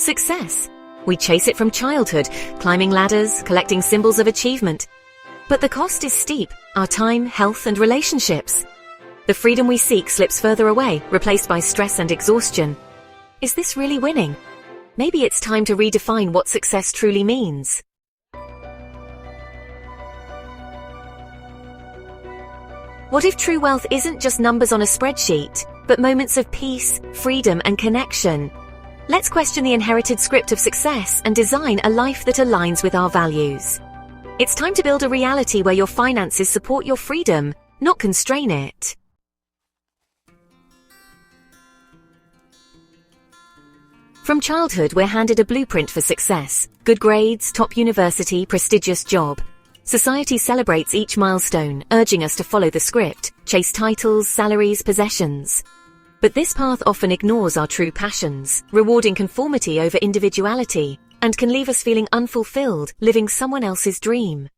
Success. We chase it from childhood, climbing ladders, collecting symbols of achievement. But the cost is steep: our time, health, and relationships. The freedom we seek slips further away, replaced by stress and exhaustion. Is this really winning? Maybe it's time to redefine what success truly means. What if true wealth isn't just numbers on a spreadsheet, but moments of peace, freedom, and connection? Let's question the inherited script of success and design a life that aligns with our values. It's time to build a reality where your finances support your freedom, not constrain it. From childhood, we're handed a blueprint for success: good grades, top university, prestigious job. Society celebrates each milestone, urging us to follow the script, chase titles, salaries, possessions. But this path often ignores our true passions, rewarding conformity over individuality, and can leave us feeling unfulfilled, living someone else's dream.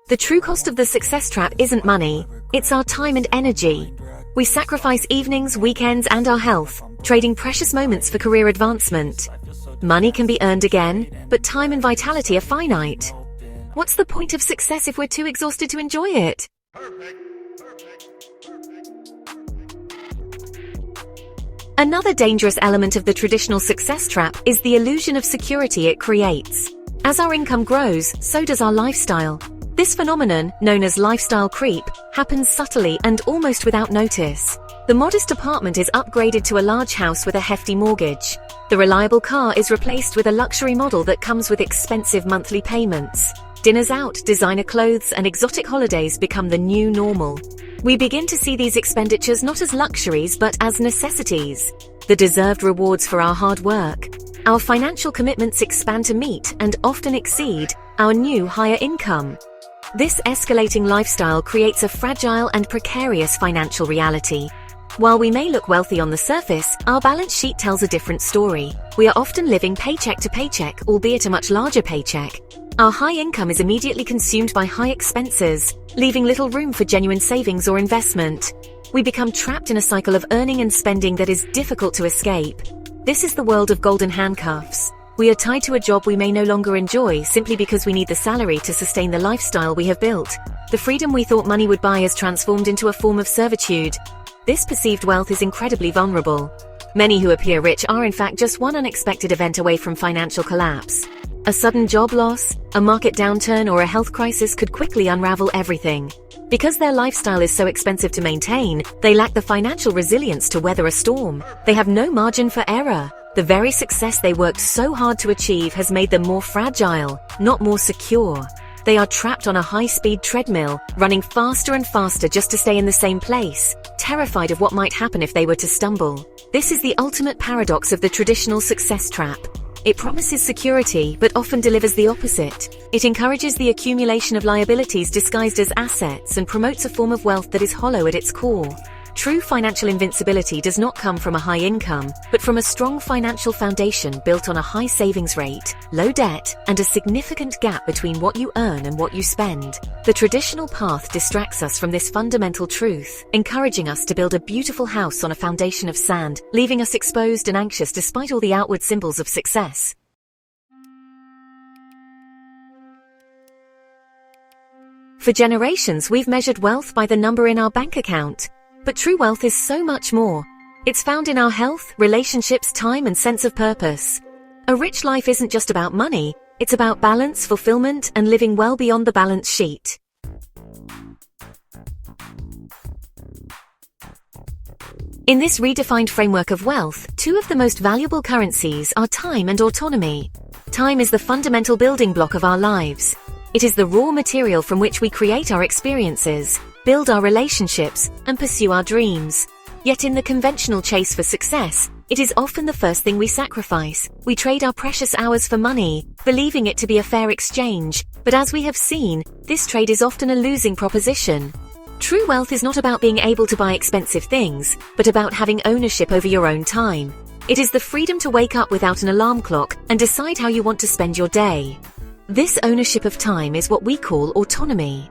The true cost of the success trap isn't money, it's our time and energy. We sacrifice evenings, weekends, and our health, trading precious moments for career advancement. Money can be earned again, but time and vitality are finite. What's the point of success if we're too exhausted to enjoy it? Another dangerous element of the traditional success trap is the illusion of security it creates. As our income grows, so does our lifestyle. This phenomenon, known as lifestyle creep, happens subtly and almost without notice. The modest apartment is upgraded to a large house with a hefty mortgage. The reliable car is replaced with a luxury model that comes with expensive monthly payments. Dinners out, designer clothes, and exotic holidays become the new normal. We begin to see these expenditures not as luxuries but as necessities, the deserved rewards for our hard work. Our financial commitments expand to meet, and often exceed, our new higher income. This escalating lifestyle creates a fragile and precarious financial reality. While we may look wealthy on the surface, our balance sheet tells a different story. We are often living paycheck to paycheck, albeit a much larger paycheck. Our high income is immediately consumed by high expenses, leaving little room for genuine savings or investment. We become trapped in a cycle of earning and spending that is difficult to escape. This is the world of golden handcuffs. We are tied to a job we may no longer enjoy simply because we need the salary to sustain the lifestyle we have built. The freedom we thought money would buy has transformed into a form of servitude. This perceived wealth is incredibly vulnerable. Many who appear rich are in fact just one unexpected event away from financial collapse. A sudden job loss, a market downturn, or a health crisis could quickly unravel everything. Because their lifestyle is so expensive to maintain, they lack the financial resilience to weather a storm. They have no margin for error. The very success they worked so hard to achieve has made them more fragile, not more secure. They are trapped on a high-speed treadmill, running faster and faster just to stay in the same place, terrified of what might happen if they were to stumble. This is the ultimate paradox of the traditional success trap. It promises security, but often delivers the opposite. It encourages the accumulation of liabilities disguised as assets and promotes a form of wealth that is hollow at its core. True financial invincibility does not come from a high income, but from a strong financial foundation built on a high savings rate, low debt, and a significant gap between what you earn and what you spend. The traditional path distracts us from this fundamental truth, encouraging us to build a beautiful house on a foundation of sand, leaving us exposed and anxious despite all the outward symbols of success. For generations, we've measured wealth by the number in our bank account. But true wealth is so much more. It's found in our health, relationships, time, and sense of purpose. A rich life isn't just about money, it's about balance, fulfillment, and living well beyond the balance sheet. In this redefined framework of wealth, two of the most valuable currencies are time and autonomy. Time is the fundamental building block of our lives. It is the raw material from which we create our experiences, build our relationships, and pursue our dreams. Yet in the conventional chase for success, it is often the first thing we sacrifice. We trade our precious hours for money, believing it to be a fair exchange. But as we have seen, this trade is often a losing proposition. True wealth is not about being able to buy expensive things, but about having ownership over your own time. It is the freedom to wake up without an alarm clock and decide how you want to spend your day. This ownership of time is what we call autonomy.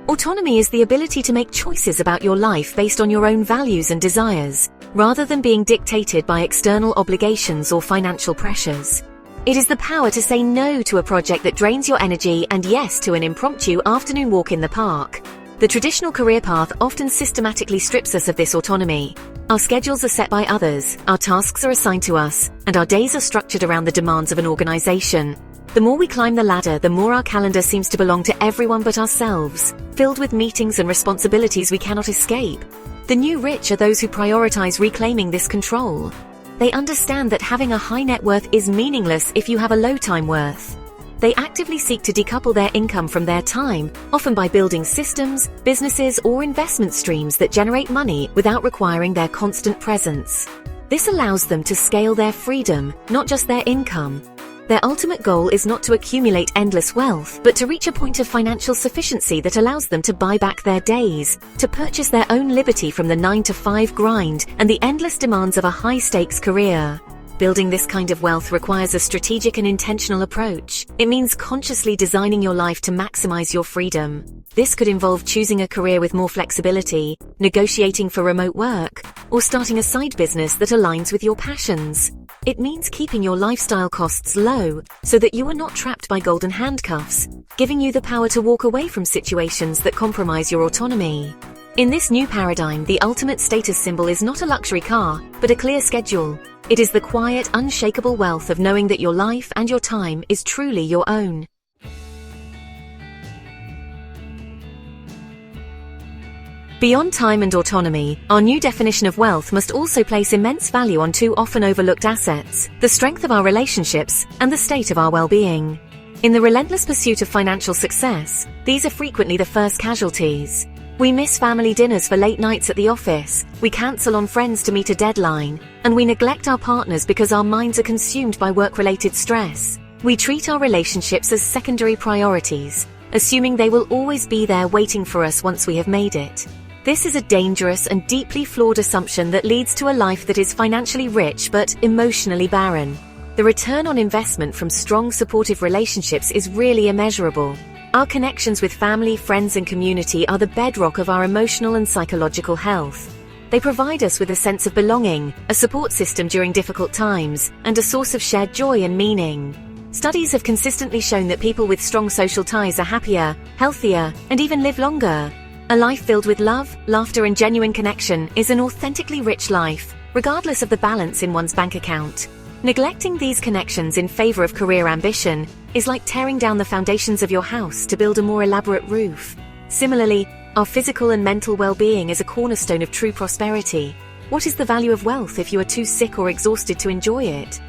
Autonomy is the ability to make choices about your life based on your own values and desires, rather than being dictated by external obligations or financial pressures. It is the power to say no to a project that drains your energy and yes to an impromptu afternoon walk in the park. The traditional career path often systematically strips us of this autonomy. Our schedules are set by others, our tasks are assigned to us, and our days are structured around the demands of an organization. The more we climb the ladder, the more our calendar seems to belong to everyone but ourselves, filled with meetings and responsibilities we cannot escape. The new rich are those who prioritize reclaiming this control. They understand that having a high net worth is meaningless if you have a low time worth. They actively seek to decouple their income from their time, often by building systems, businesses, or investment streams that generate money without requiring their constant presence. This allows them to scale their freedom, not just their income. Their ultimate goal is not to accumulate endless wealth, but to reach a point of financial sufficiency that allows them to buy back their days, to purchase their own liberty from the 9-to-5 grind and the endless demands of a high-stakes career. Building this kind of wealth requires a strategic and intentional approach. It means consciously designing your life to maximize your freedom. This could involve choosing a career with more flexibility, negotiating for remote work, or starting a side business that aligns with your passions. It means keeping your lifestyle costs low so that you are not trapped by golden handcuffs, giving you the power to walk away from situations that compromise your autonomy. In this new paradigm, the ultimate status symbol is not a luxury car, but a clear schedule. It is the quiet, unshakable wealth of knowing that your life and your time is truly your own. Beyond time and autonomy, our new definition of wealth must also place immense value on two often overlooked assets: the strength of our relationships and the state of our well-being. In the relentless pursuit of financial success, these are frequently the first casualties. We miss family dinners for late nights at the office, we cancel on friends to meet a deadline, and we neglect our partners because our minds are consumed by work-related stress. We treat our relationships as secondary priorities, assuming they will always be there waiting for us once we have made it. This is a dangerous and deeply flawed assumption that leads to a life that is financially rich but emotionally barren. The return on investment from strong, supportive relationships is really immeasurable. Our connections with family, friends, and community are the bedrock of our emotional and psychological health. They provide us with a sense of belonging, a support system during difficult times, and a source of shared joy and meaning. Studies have consistently shown that people with strong social ties are happier, healthier, and even live longer. A life filled with love, laughter, and genuine connection is an authentically rich life, regardless of the balance in one's bank account. Neglecting these connections in favor of career ambition is like tearing down the foundations of your house to build a more elaborate roof. Similarly, our physical and mental well-being is a cornerstone of true prosperity. What is the value of wealth if you are too sick or exhausted to enjoy it?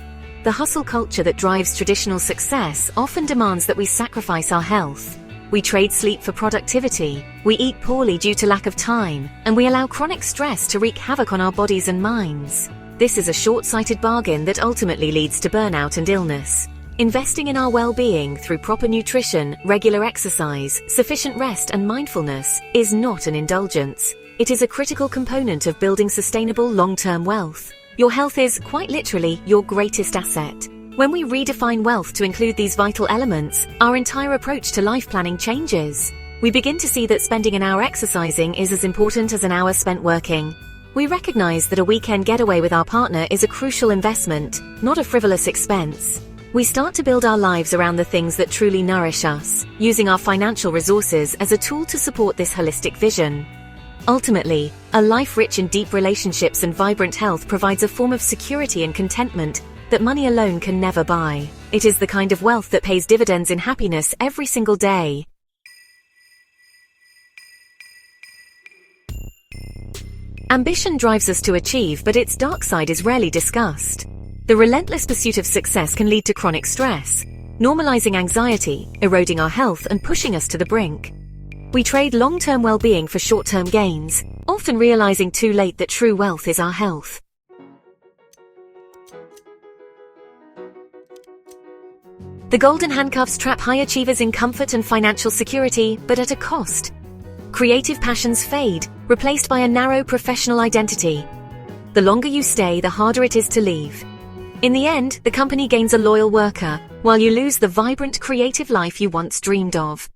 The hustle culture that drives traditional success often demands that we sacrifice our health. We trade sleep for productivity, we eat poorly due to lack of time, and we allow chronic stress to wreak havoc on our bodies and minds. This is a short-sighted bargain that ultimately leads to burnout and illness. Investing in our well-being through proper nutrition, regular exercise, sufficient rest, and mindfulness is not an indulgence. It is a critical component of building sustainable long-term wealth. Your health is, quite literally, your greatest asset. When we redefine wealth to include these vital elements, our entire approach to life planning changes. We begin to see that spending an hour exercising is as important as an hour spent working. We recognize that a weekend getaway with our partner is a crucial investment, not a frivolous expense. We start to build our lives around the things that truly nourish us, using our financial resources as a tool to support this holistic vision. Ultimately, a life rich in deep relationships and vibrant health provides a form of security and contentment that money alone can never buy. It is the kind of wealth that pays dividends in happiness every single day. Ambition drives us to achieve, but its dark side is rarely discussed. The relentless pursuit of success can lead to chronic stress, normalizing anxiety, eroding our health, and pushing us to the brink. We trade long-term well-being for short-term gains, often realizing too late that true wealth is our health. The golden handcuffs trap high achievers in comfort and financial security, but at a cost. Creative passions fade, replaced by a narrow professional identity. The longer you stay, the harder it is to leave. In the end, the company gains a loyal worker, while you lose the vibrant creative life you once dreamed of.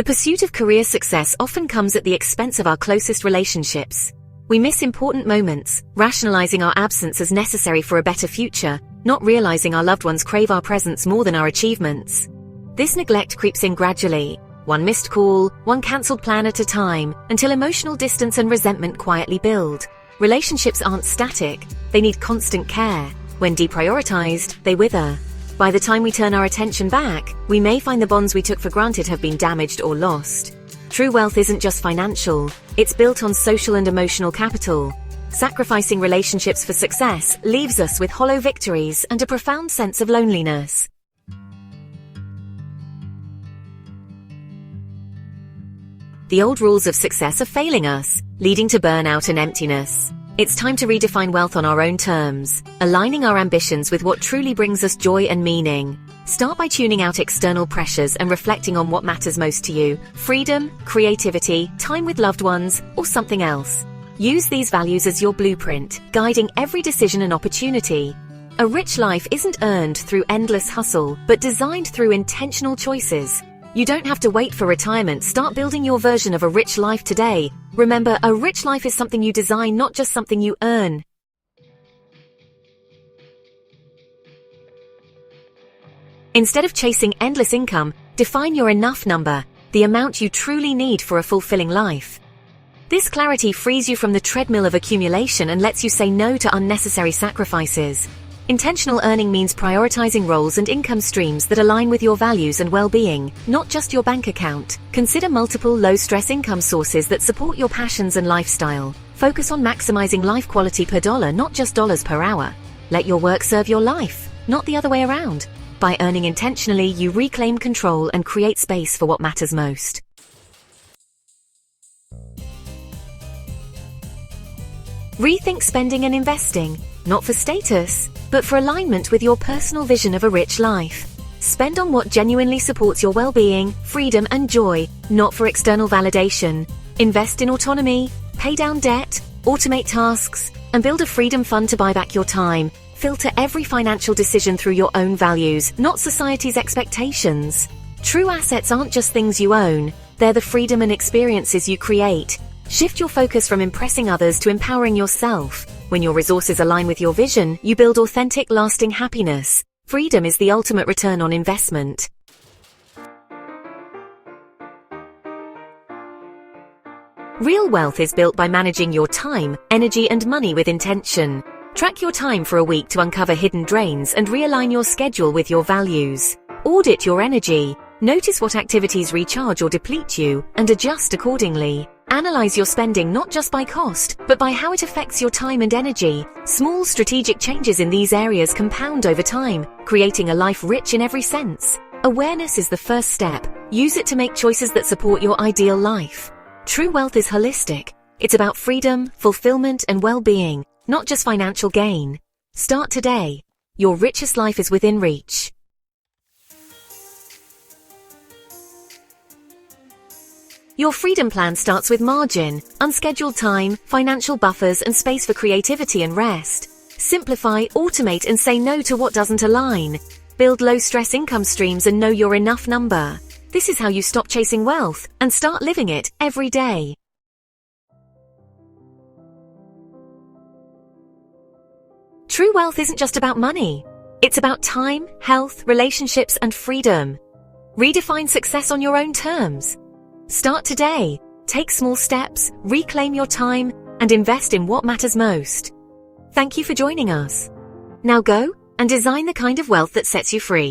The pursuit of career success often comes at the expense of our closest relationships. We miss important moments, rationalizing our absence as necessary for a better future, not realizing our loved ones crave our presence more than our achievements. This neglect creeps in gradually, one missed call, one cancelled plan at a time, until emotional distance and resentment quietly build. Relationships aren't static, they need constant care. When deprioritized, they wither. By the time we turn our attention back, we may find the bonds we took for granted have been damaged or lost. True wealth isn't just financial, it's built on social and emotional capital. Sacrificing relationships for success leaves us with hollow victories and a profound sense of loneliness. The old rules of success are failing us, leading to burnout and emptiness. It's time to redefine wealth on our own terms, aligning our ambitions with what truly brings us joy and meaning. Start by tuning out external pressures and reflecting on what matters most to you: freedom, creativity, time with loved ones, or something else. Use these values as your blueprint, guiding every decision and opportunity. A rich life isn't earned through endless hustle, but designed through intentional choices. You don't have to wait for retirement. Start building your version of a rich life today. Remember, a rich life is something you design, not just something you earn. Instead of chasing endless income, define your enough number, the amount you truly need for a fulfilling life. This clarity frees you from the treadmill of accumulation and lets you say no to unnecessary sacrifices. Intentional earning means prioritizing roles and income streams that align with your values and well-being, not just your bank account. Consider multiple low-stress income sources that support your passions and lifestyle. Focus on maximizing life quality per dollar, not just dollars per hour. Let your work serve your life, not the other way around. By earning intentionally, you reclaim control and create space for what matters most. Rethink spending and investing, not for status, but for alignment with your personal vision of a rich life. Spend on what genuinely supports your well-being, freedom, and joy, not for external validation. Invest in autonomy, pay down debt, automate tasks, and build a freedom fund to buy back your time. Filter every financial decision through your own values, not society's expectations. True assets aren't just things you own, they're the freedom and experiences you create. Shift your focus from impressing others to empowering yourself. When your resources align with your vision, you build authentic, lasting happiness. Freedom is the ultimate return on investment. Real wealth is built by managing your time, energy, and money with intention. Track your time for a week to uncover hidden drains and realign your schedule with your values. Audit your energy. Notice what activities recharge or deplete you, and adjust accordingly. Analyze your spending not just by cost, but by how it affects your time and energy. Small strategic changes in these areas compound over time, creating a life rich in every sense. Awareness is the first step. Use it to make choices that support your ideal life. True wealth is holistic. It's about freedom, fulfillment, and well-being, not just financial gain. Start today. Your richest life is within reach. Your freedom plan starts with margin, unscheduled time, financial buffers, and space for creativity and rest. Simplify, automate, and say no to what doesn't align. Build low-stress income streams and know your enough number. This is how you stop chasing wealth and start living it every day. True wealth isn't just about money. It's about time, health, relationships, and freedom. Redefine success on your own terms. Start today. Take small steps, reclaim your time, and invest in what matters most. Thank you for joining us. Now go and design the kind of wealth that sets you free.